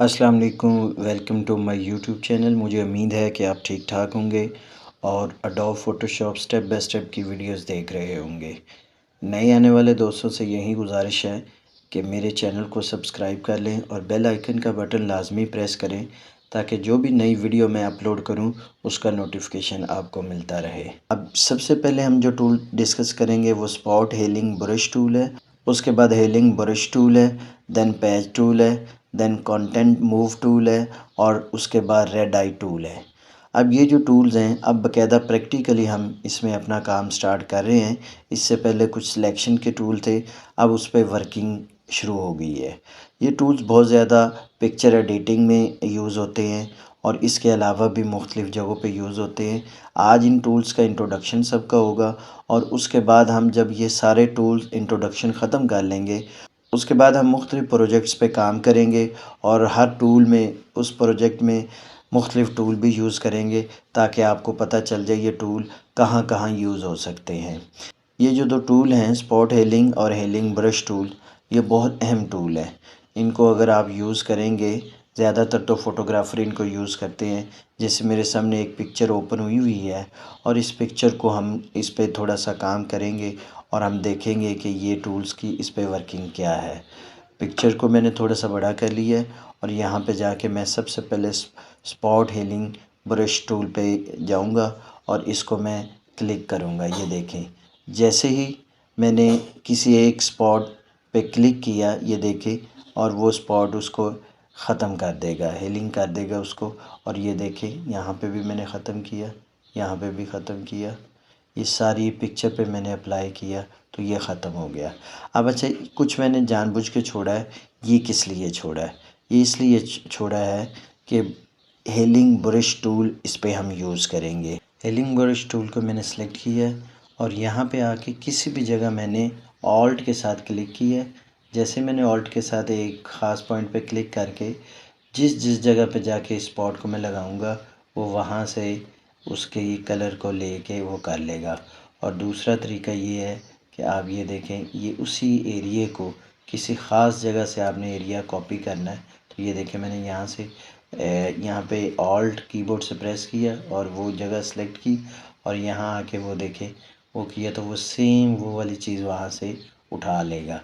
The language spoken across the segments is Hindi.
अस्सलाम वालेकुम, welcome to my YouTube channel. मुझे उम्मीद है कि आप ठीक ठाक होंगे और Adobe Photoshop step by step की वीडियोस देख रहे होंगे। नए आने वाले दोस्तों से यही गुजारिश है कि मेरे चैनल को सब्सक्राइब कर लें और बेल आइकन का बटन लाजमी प्रेस करें ताकि जो भी नई वीडियो मैं अपलोड करूं उसका नोटिफिकेशन आपको मिलता रहे। अब सबसे पहले हम जो टूल डिस्कस करेंगे वो स्पॉट हेलिंग ब्रश टूल है। उसके बाद हेलिंग ब्रश टूल है, देन पैच टूल है, देन कंटेंट मूव टूल है और उसके बाद रेड आई टूल है। अब ये जो टूल्स हैं अब बाकायदा प्रैक्टिकली हम इसमें अपना काम स्टार्ट कर रहे हैं। इससे पहले कुछ सिलेक्शन के टूल थे, अब उस पर वर्किंग शुरू हो गई है। ये टूल्स बहुत ज़्यादा पिक्चर एडिटिंग में यूज़ होते हैं और इसके अलावा भी मुख्तलिफ़ जगहों पे यूज़ होते हैं। आज इन टूल्स का इंट्रोडक्शन सबका होगा और उसके बाद हम जब ये सारे टूल्स इंट्रोडक्शन ख़त्म कर लेंगे उसके बाद हम मुख्तलिफ़ प्रोजेक्ट्स पे काम करेंगे और हर टूल में उस प्रोजेक्ट में मुख्तलिफ़ टूल भी यूज़ करेंगे ताकि आपको पता चल जाए ये टूल कहाँ कहाँ यूज़ हो सकते हैं। ये जो दो टूल हैं स्पॉट हेलिंग और हेलिंग ब्रश टूल, ये बहुत अहम टूल है। इनको अगर आप यूज़ करेंगे, ज़्यादातर तो फ़ोटोग्राफ़र इनको यूज़ करते हैं। जैसे मेरे सामने एक पिक्चर ओपन हुई है और इस पिक्चर को हम इस पे थोड़ा सा काम करेंगे और हम देखेंगे कि ये टूल्स की इस पे वर्किंग क्या है। पिक्चर को मैंने थोड़ा सा बड़ा कर लिया है और यहाँ पे जाके मैं सबसे पहले स्पॉट हेलिंग ब्रश टूल पे जाऊँगा और इसको मैं क्लिक करूँगा। ये देखें, जैसे ही मैंने किसी एक स्पॉट पे क्लिक किया, ये देखें, और वो स्पॉट उसको ख़त्म कर देगा, हेलिंग कर देगा उसको। और ये देखें यहाँ पे भी मैंने ख़त्म किया, यहाँ पे भी ख़त्म किया, ये सारी पिक्चर पे मैंने अप्लाई किया तो ये ख़त्म हो गया। अब अच्छा, कुछ मैंने जानबूझ के छोड़ा है। ये किस लिए छोड़ा है? ये इसलिए छोड़ा है कि हेलिंग ब्रश टूल इस पे हम यूज़ करेंगे। हेलिंग ब्रश टूल को मैंने सेलेक्ट किया है और यहाँ पे आके किसी भी जगह मैंने ऑल्ट के साथ क्लिक किया है। जैसे मैंने ऑल्ट के साथ एक ख़ास पॉइंट पे क्लिक करके जिस जिस जगह पे जाके स्पॉट को मैं लगाऊंगा वो वहाँ से उसके कलर को लेके वो कर लेगा। और दूसरा तरीका ये है कि आप ये देखें, ये उसी एरिए को किसी ख़ास जगह से आपने एरिया कॉपी करना है। तो ये देखें, मैंने यहाँ से यहाँ पे ऑल्ट कीबोर्ड से प्रेस किया और वो जगह सेलेक्ट की और यहाँ आके वो देखें वो किया तो वो सेम वो वाली चीज़ वहाँ से उठा लेगा।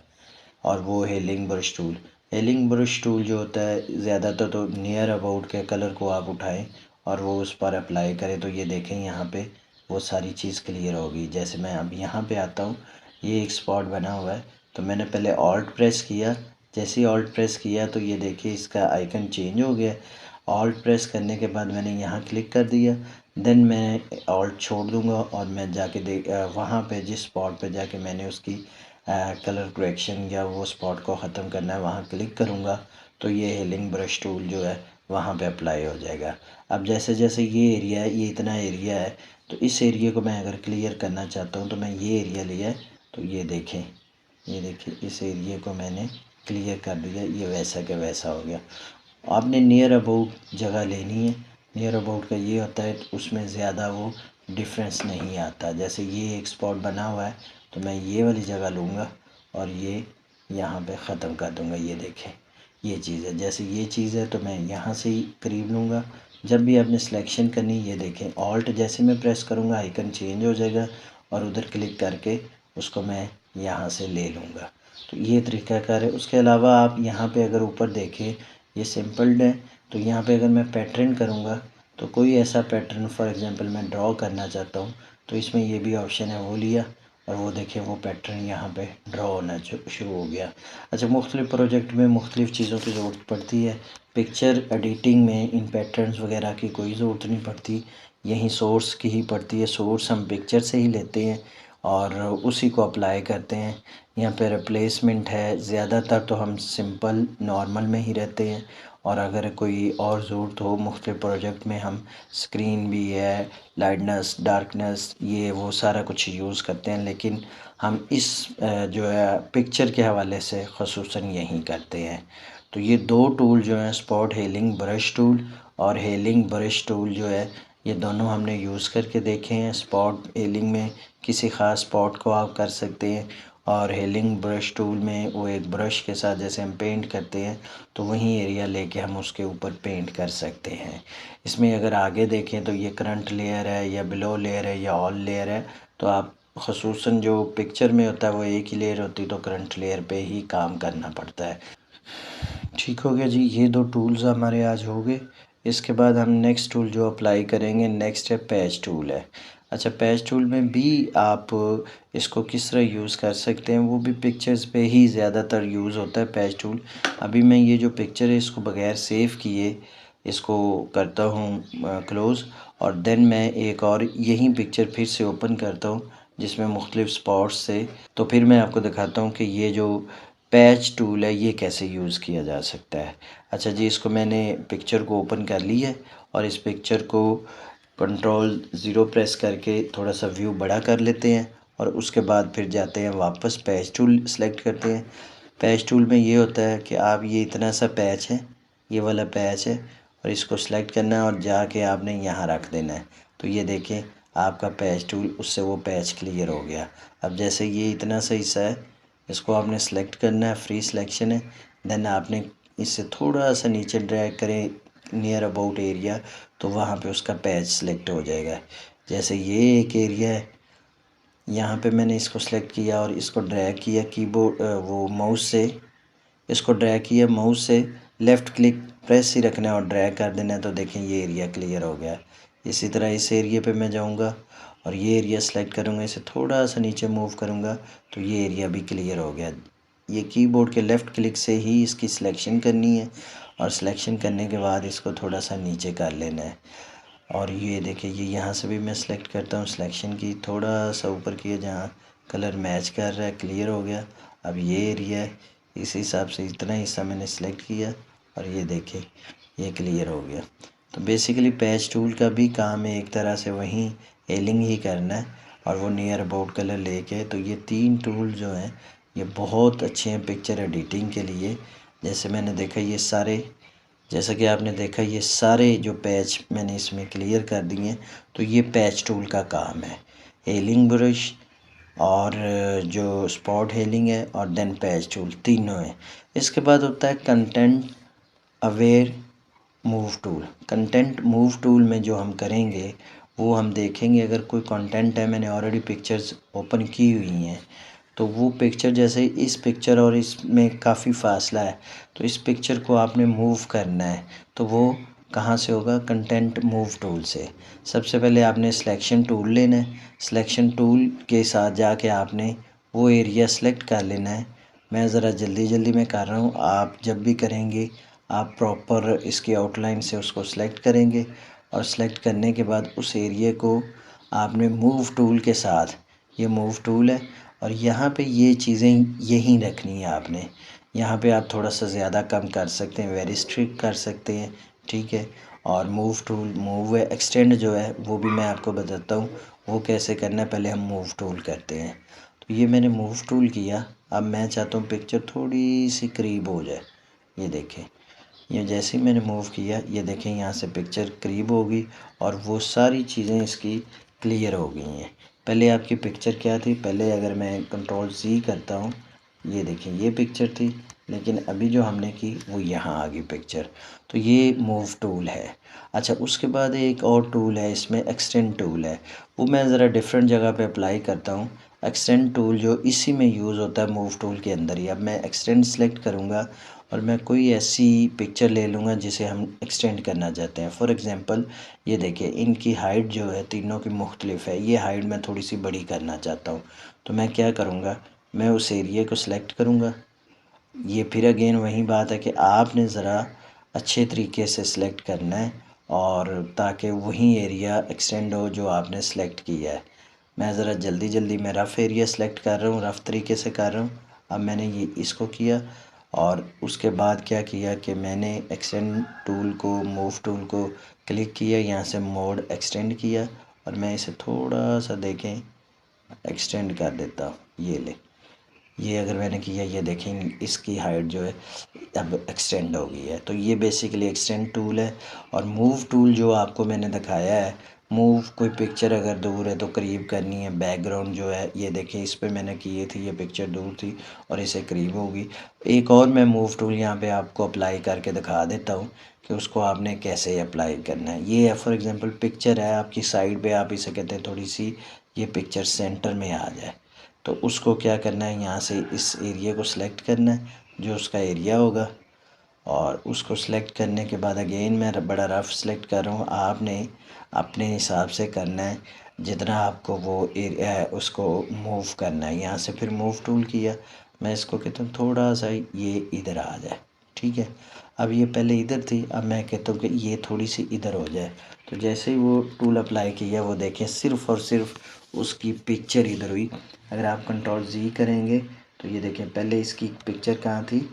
और वो hailing brush tool, hailing brush tool जो होता है ज़्यादातर तो नियर अबाउट के कलर को आप उठाएं और वो उस पर अप्लाई करें तो ये देखें यहाँ पे वो सारी चीज़ क्लियर होगी। जैसे मैं अब यहाँ पे आता हूँ, ये एक स्पॉट बना हुआ है तो मैंने पहले ऑल्ट प्रेस किया। जैसे ही ऑल्ट प्रेस किया तो ये देखिए इसका आइकन चेंज हो गया। ऑल्ट प्रेस करने के बाद मैंने यहाँ क्लिक कर दिया, देन मैं ऑल्ट छोड़ दूँगा और मैं जाके वहाँ पे जिस स्पॉट पे जाके मैंने उसकी कलर करेक्शन या वो स्पॉट को ख़त्म करना है वहाँ क्लिक करूँगा तो ये हेलिंग ब्रश टूल जो है वहाँ पे अप्लाई हो जाएगा। अब जैसे जैसे ये एरिया है, ये इतना एरिया है तो इस एरिया को मैं अगर क्लियर करना चाहता हूँ तो मैं ये एरिया लिया है तो ये देखें, ये देखिए इस एरिया को मैंने क्लियर कर दिया, ये वैसा का वैसा हो गया। आपने नियर अबाउट जगह लेनी है। नियर अबाउट का ये होता है उसमें ज़्यादा वो डिफरेंस नहीं आता। जैसे ये एक स्पॉट बना हुआ है तो मैं ये वाली जगह लूँगा और ये यहाँ पे ख़त्म कर दूँगा। ये देखें ये चीज़ है, जैसे ये चीज़ है तो मैं यहाँ से ही करीब लूँगा। जब भी आपने सिलेक्शन करनी, ये देखें ऑल्ट जैसे मैं प्रेस करूँगा आइकन चेंज हो जाएगा और उधर क्लिक करके उसको मैं यहाँ से ले लूँगा। तो ये तरीक़ाकार है। उसके अलावा आप यहाँ पे अगर ऊपर देखें ये सिंपल्ड है तो यहाँ पे अगर मैं पैटर्न करूँगा तो कोई ऐसा पैटर्न फॉर एग्ज़ाम्पल मैं ड्रॉ करना चाहता हूँ तो इसमें ये भी ऑप्शन है, वो लिया और वो देखिए वो पैटर्न यहाँ पे ड्रॉ होना शुरू हो गया। अच्छा, मुख्तलिफ़ प्रोजेक्ट में मुख्तलिफ़ चीज़ों की ज़रूरत पड़ती है। पिक्चर एडिटिंग में इन पैटर्न्स वगैरह की कोई ज़रूरत नहीं पड़ती, यहीं सोर्स की ही पड़ती है। सोर्स हम पिक्चर से ही लेते हैं और उसी को अप्लाई करते हैं। यहाँ पे रिप्लेसमेंट है, ज़्यादातर तो हम सिंपल नॉर्मल में ही रहते हैं और अगर कोई और ज़रूरत हो मुख्तलिफ़ प्रोजेक्ट में हम स्क्रीन भी है, लाइटनेस, डार्कनेस, ये वो सारा कुछ यूज़ करते हैं। लेकिन हम इस जो है पिक्चर के हवाले से ख़ुसूसन यही करते हैं। तो ये दो टूल जो हैं स्पॉट हेलिंग ब्रश टूल और हेलिंग ब्रश टूल जो है ये दोनों हमने यूज़ करके देखे हैं। स्पॉट हेलिंग में किसी ख़ास स्पॉट को आप कर सकते हैं और हेलिंग ब्रश टूल में वो एक ब्रश के साथ जैसे हम पेंट करते हैं तो वही एरिया लेके हम उसके ऊपर पेंट कर सकते हैं। इसमें अगर आगे देखें तो ये करंट लेयर है या बिलो लेयर है या ऑल लेयर है, तो आप ख़ुसूसन जो पिक्चर में होता है वो एक ही लेयर होती है, तो करंट लेयर पे ही काम करना पड़ता है। ठीक हो गया जी, ये दो टूल्स हमारे आज हो गए। इसके बाद हम नेक्स्ट टूल जो अप्लाई करेंगे नेक्स्ट है पैच टूल है। अच्छा, पैच टूल में भी आप इसको किस तरह यूज़ कर सकते हैं, वो भी पिक्चर्स पे ही ज़्यादातर यूज़ होता है पैच टूल। अभी मैं ये जो पिक्चर है इसको बग़ैर सेव किए इसको करता हूँ क्लोज़, और देन मैं एक और यही पिक्चर फिर से ओपन करता हूँ जिसमें मुख्तलिफ स्पॉट्स से, तो फिर मैं आपको दिखाता हूँ कि ये जो पैच टूल है ये कैसे यूज़ किया जा सकता है। अच्छा जी, इसको मैंने पिक्चर को ओपन कर ली है और इस पिक्चर को कंट्रोल 0 प्रेस करके थोड़ा सा व्यू बड़ा कर लेते हैं और उसके बाद फिर जाते हैं वापस पैच टूल सेलेक्ट करते हैं। पैच टूल में ये होता है कि आप ये इतना सा पैच है, ये वाला पैच है, और इसको सेलेक्ट करना है और जाके आपने यहाँ रख देना है। तो ये देखें आपका पैच टूल, उससे वो पैच क्लियर हो गया। अब जैसे ये इतना सा हिस्सा है, इसको आपने सेलेक्ट करना है, फ्री सिलेक्शन है। देन आपने इससे थोड़ा सा नीचे ड्रैग करें नियर अबाउट एरिया, तो वहाँ पे उसका पैच सेलेक्ट हो जाएगा। जैसे ये एक एरिया है, यहाँ पे मैंने इसको सेलेक्ट किया और इसको ड्रैग किया कीबोर्ड वो माउस से, इसको ड्रैग किया माउस से, लेफ़्ट क्लिक प्रेस ही रखना है और ड्रैग कर देना है, तो देखें ये एरिया क्लियर हो गया। इसी तरह इस एरिया पे मैं जाऊँगा और ये एरिया सेलेक्ट करूँगा, इसे थोड़ा सा नीचे मूव करूँगा तो ये एरिया भी क्लियर हो गया। ये कीबोर्ड के लेफ़्ट क्लिक से ही इसकी सिलेक्शन करनी है और सिलेक्शन करने के बाद इसको थोड़ा सा नीचे कर लेना है। और ये देखिए ये यहाँ से भी मैं सिलेक्ट करता हूँ, सिलेक्शन की थोड़ा सा ऊपर किया जहाँ कलर मैच कर रहा है, क्लियर हो गया। अब ये एरिया है, इस हिसाब से इतना हिस्सा मैंने सेलेक्ट किया और ये देखिए ये क्लियर हो गया। तो बेसिकली पैच टूल का भी काम है एक तरह से वही एलिंग ही करना है और वो नियर अबाउट कलर लेके। तो ये 3 टूल जो हैं ये बहुत अच्छे हैं पिक्चर एडिटिंग के लिए। जैसे मैंने देखा ये सारे, जैसा कि आपने देखा ये सारे जो पैच मैंने इसमें क्लियर कर दिए हैं, तो ये पैच टूल का काम है। हेलिंग ब्रश और जो स्पॉट हेलिंग है और देन पैच टूल, तीनों है। इसके बाद होता है content aware move tool. Content move tool में जो हम करेंगे वो हम देखेंगे, अगर कोई कंटेंट है, मैंने ऑलरेडी पिक्चर्स ओपन की हुई हैं, तो वो पिक्चर जैसे इस पिक्चर और इसमें काफ़ी फासला है, तो इस पिक्चर को आपने मूव करना है, तो वो कहाँ से होगा, कंटेंट मूव टूल से। सबसे पहले आपने सिलेक्शन टूल लेना है, सिलेक्शन टूल के साथ जाके आपने वो एरिया सेलेक्ट कर लेना है। मैं ज़रा जल्दी जल्दी में कर रहा हूँ, आप जब भी करेंगे आप प्रॉपर इसकी आउटलाइन से उसको सेलेक्ट करेंगे और सेलेक्ट करने के बाद उस एरिया को आपने मूव टूल के साथ, ये मूव टूल है और यहाँ पे ये चीज़ें यहीं रखनी है आपने। यहाँ पे आप थोड़ा सा ज़्यादा कम कर सकते हैं, वेरी स्ट्रिक्ट कर सकते हैं, ठीक है। और मूव टूल, मूव एक्सटेंड जो है वो भी मैं आपको बताता हूँ वो कैसे करना है। पहले हम मूव टूल करते हैं। तो ये मैंने मूव टूल किया, अब मैं चाहता हूँ पिक्चर थोड़ी सी करीब हो जाए। ये देखें, ये जैसे ही मैंने मूव किया ये देखें यहाँ से पिक्चर करीब होगी और वो सारी चीज़ें इसकी क्लियर हो गई हैं। पहले आपकी पिक्चर क्या थी, पहले अगर मैं कंट्रोल C करता हूँ, ये देखें ये पिक्चर थी, लेकिन अभी जो हमने की वो यहाँ आ गई पिक्चर। तो ये मूव टूल है। अच्छा, उसके बाद एक और टूल है इसमें, एक्सटेंड टूल है, वो मैं ज़रा डिफरेंट जगह पे अप्लाई करता हूँ। एक्सटेंड टूल जो इसी में यूज़ होता है मूव टूल के अंदर ही। अब मैं एक्सटेंड सेलेक्ट करूँगा और मैं कोई ऐसी पिक्चर ले लूँगा जिसे हम एक्सटेंड करना चाहते हैं। फॉर एग्ज़ाम्पल ये देखिए इनकी हाइट जो है तीनों की मुख्तलिफ है, ये हाइट मैं थोड़ी सी बड़ी करना चाहता हूँ। तो मैं क्या करूँगा, मैं उस एरिया को सिलेक्ट करूँगा। ये फिर अगेन वही बात है कि आपने ज़रा अच्छे तरीके से सिलेक्ट करना है और ताकि वही एरिया एक्सटेंड हो जो आपने सेलेक्ट किया है। मैं ज़रा जल्दी जल्दी में रफ़ एरिया सेलेक्ट कर रहा हूँ, रफ़ तरीके से कर रहा हूँ। अब मैंने ये इसको किया और उसके बाद क्या किया कि मैंने एक्सटेंड टूल को, मूव टूल को क्लिक किया, यहाँ से मोड एक्सटेंड किया और मैं इसे थोड़ा सा देखें एक्सटेंड कर देता हूँ। ये ले, ये अगर मैंने किया, ये देखें इसकी हाइट जो है अब एक्सटेंड हो गई है। तो ये बेसिकली एक्सटेंड टूल है। और मूव टूल जो आपको मैंने दिखाया है, मूव कोई पिक्चर अगर दूर है तो करीब करनी है। बैकग्राउंड जो है ये देखिए, इस पे मैंने किए थी, ये पिक्चर दूर थी और इसे करीब होगी। एक और मैं मूव टूल यहाँ पे आपको अप्लाई करके दिखा देता हूँ कि उसको आपने कैसे अप्लाई करना है। ये है फॉर एग्ज़ाम्पल पिक्चर है आपकी साइड पे, आप इसे कहते हैं थोड़ी सी ये पिक्चर सेंटर में आ जाए, तो उसको क्या करना है, यहाँ से इस एरिया को सिलेक्ट करना है जो उसका एरिया होगा, और उसको सिलेक्ट करने के बाद अगेन मैं बड़ा रफ सिलेक्ट कर रहा हूँ। आपने अपने हिसाब से करना है, जितना आपको वो एरिया है उसको मूव करना है। यहाँ से फिर मूव टूल किया, मैं इसको कहता हूँ थोड़ा सा ये इधर आ जाए, ठीक है। अब ये पहले इधर थी, अब मैं कहता हूँ कि ये थोड़ी सी इधर हो जाए। तो जैसे ही वो टूल अप्लाई किया, वो देखें सिर्फ़ और सिर्फ उसकी पिक्चर इधर हुई। अगर आप कंट्रोल जी करेंगे तो ये देखें, पहले इसकी पिक्चर कहाँ थी,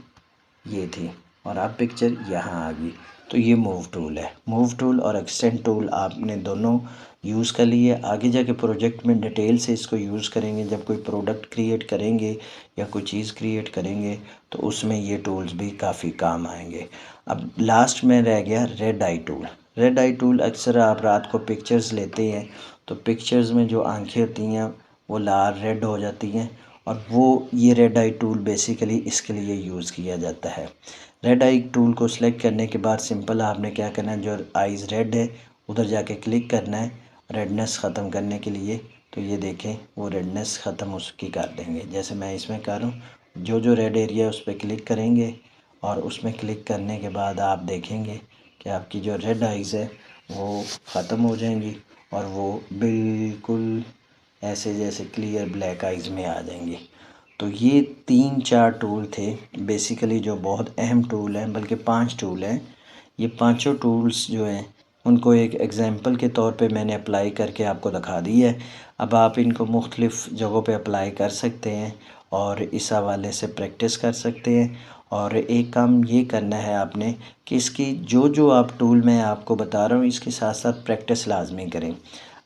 ये थी, और अब पिक्चर यहाँ आ गई। तो ये मूव टूल है। मूव टूल और एक्सटेंड टूल आपने दोनों यूज़ कर लिए। आगे जाके प्रोजेक्ट में डिटेल से इसको यूज़ करेंगे, जब कोई प्रोडक्ट क्रिएट करेंगे या कोई चीज़ क्रिएट करेंगे तो उसमें ये टूल्स भी काफ़ी काम आएंगे। अब लास्ट में रह गया red I tool. Red I tool अक्सर आप रात को पिक्चर्स लेते हैं तो पिक्चर्स में जो आंखें होती हैं वो लाल रेड हो जाती हैं, और वो ये रेड आई टूल बेसिकली इसके लिए यूज़ किया जाता है। रेड आई टूल को सिलेक्ट करने के बाद सिंपल आपने क्या करना है, जो आइज़ रेड है उधर जाके क्लिक करना है रेडनेस ख़त्म करने के लिए। तो ये देखें वो रेडनेस ख़त्म उसकी कर देंगे, जैसे मैं इसमें कर रहा हूँ। जो जो रेड एरिया है उस पर क्लिक करेंगे और उसमें क्लिक करने के बाद आप देखेंगे कि आपकी जो रेड आइज़ है वो ख़त्म हो जाएंगी और वो बिल्कुल ऐसे जैसे क्लियर ब्लैक आइज़ में आ जाएंगी। तो ये 3-4 टूल थे बेसिकली जो बहुत अहम टूल हैं, बल्कि 5 टूल हैं। ये पांचों टूल्स जो हैं उनको एक एग्ज़ाम्पल के तौर पे मैंने अप्लाई करके आपको दिखा दी है। अब आप इनको मुख्तलिफ़ जगहों पे अप्लाई कर सकते हैं और इस हवाले से प्रैक्टिस कर सकते हैं। और एक काम ये करना है आपने कि इसकी जो जो आप टूल मैं आपको बता रहा हूँ इसके साथ साथ प्रैक्टिस लाजमी करें।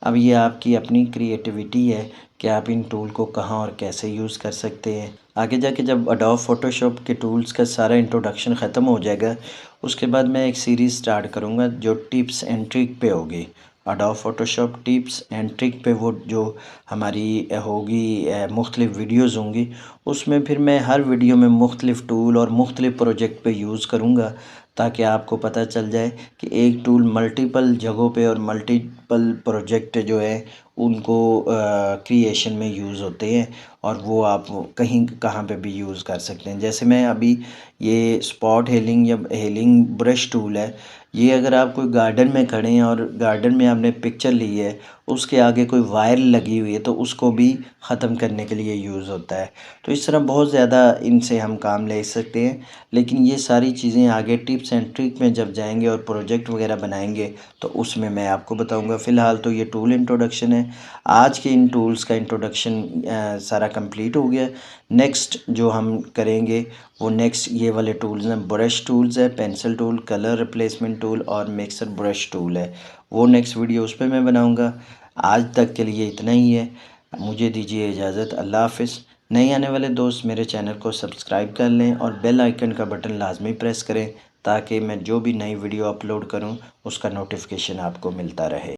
अब ये आपकी अपनी क्रिएटिविटी है कि आप इन टूल को कहाँ और कैसे यूज़ कर सकते हैं। आगे जाके जब एडोब फ़ोटोशॉप के टूल्स का सारा इंट्रोडक्शन ख़त्म हो जाएगा, उसके बाद मैं एक सीरीज़ स्टार्ट करूँगा जो टिप्स एंड ट्रिक पे होगी। Adobe Photoshop tips and trick पे वो जो हमारी होगी मुख्तलिफ़ वीडियोज़ होंगी, उसमें फिर मैं हर वीडियो में मुख्तलिफ़ टूल और मुख्तलिफ़ प्रोजेक्ट पे यूज़ करूँगा, ताकि आपको पता चल जाए कि एक टूल मल्टीपल जगहों पे और मल्टीपल प्रोजेक्ट जो है उनको क्रिएशन में यूज़ होते हैं, और वो आप कहीं कहाँ पे भी यूज़ कर सकते हैं। जैसे मैं अभी ये स्पॉट हेलिंग या हेलिंग ब्रश टूल है, ये अगर आप कोई गार्डन में खड़े हैं और गार्डन में आपने पिक्चर ली है, उसके आगे कोई वायर लगी हुई है तो उसको भी ख़त्म करने के लिए यूज़ होता है। तो इस तरह बहुत ज़्यादा इनसे हम काम ले सकते हैं। लेकिन ये सारी चीज़ें आगे टिप्स एंड ट्रिक में जब जाएंगे और प्रोजेक्ट वगैरह बनाएंगे तो उसमें मैं आपको बताऊंगा। फ़िलहाल तो ये टूल इंट्रोडक्शन है। आज के इन टूल्स का इंट्रोडक्शन सारा कंप्लीट हो गया। नेक्स्ट जो हम करेंगे वो नेक्स्ट ये वाले टूल्स हैं, ब्रश टूल्स है, pencil tool, colour replacement tool और मिक्सर ब्रश टूल है। वो नेक्स्ट वीडियो उस पर मैं बनाऊँगा। आज तक के लिए इतना ही है, मुझे दीजिए इजाज़त। अल्लाह हाफ़िज़। नए आने वाले दोस्त मेरे चैनल को सब्सक्राइब कर लें और बेल आइकन का बटन लाजमी प्रेस करें, ताकि मैं जो भी नई वीडियो अपलोड करूं उसका नोटिफिकेशन आपको मिलता रहे।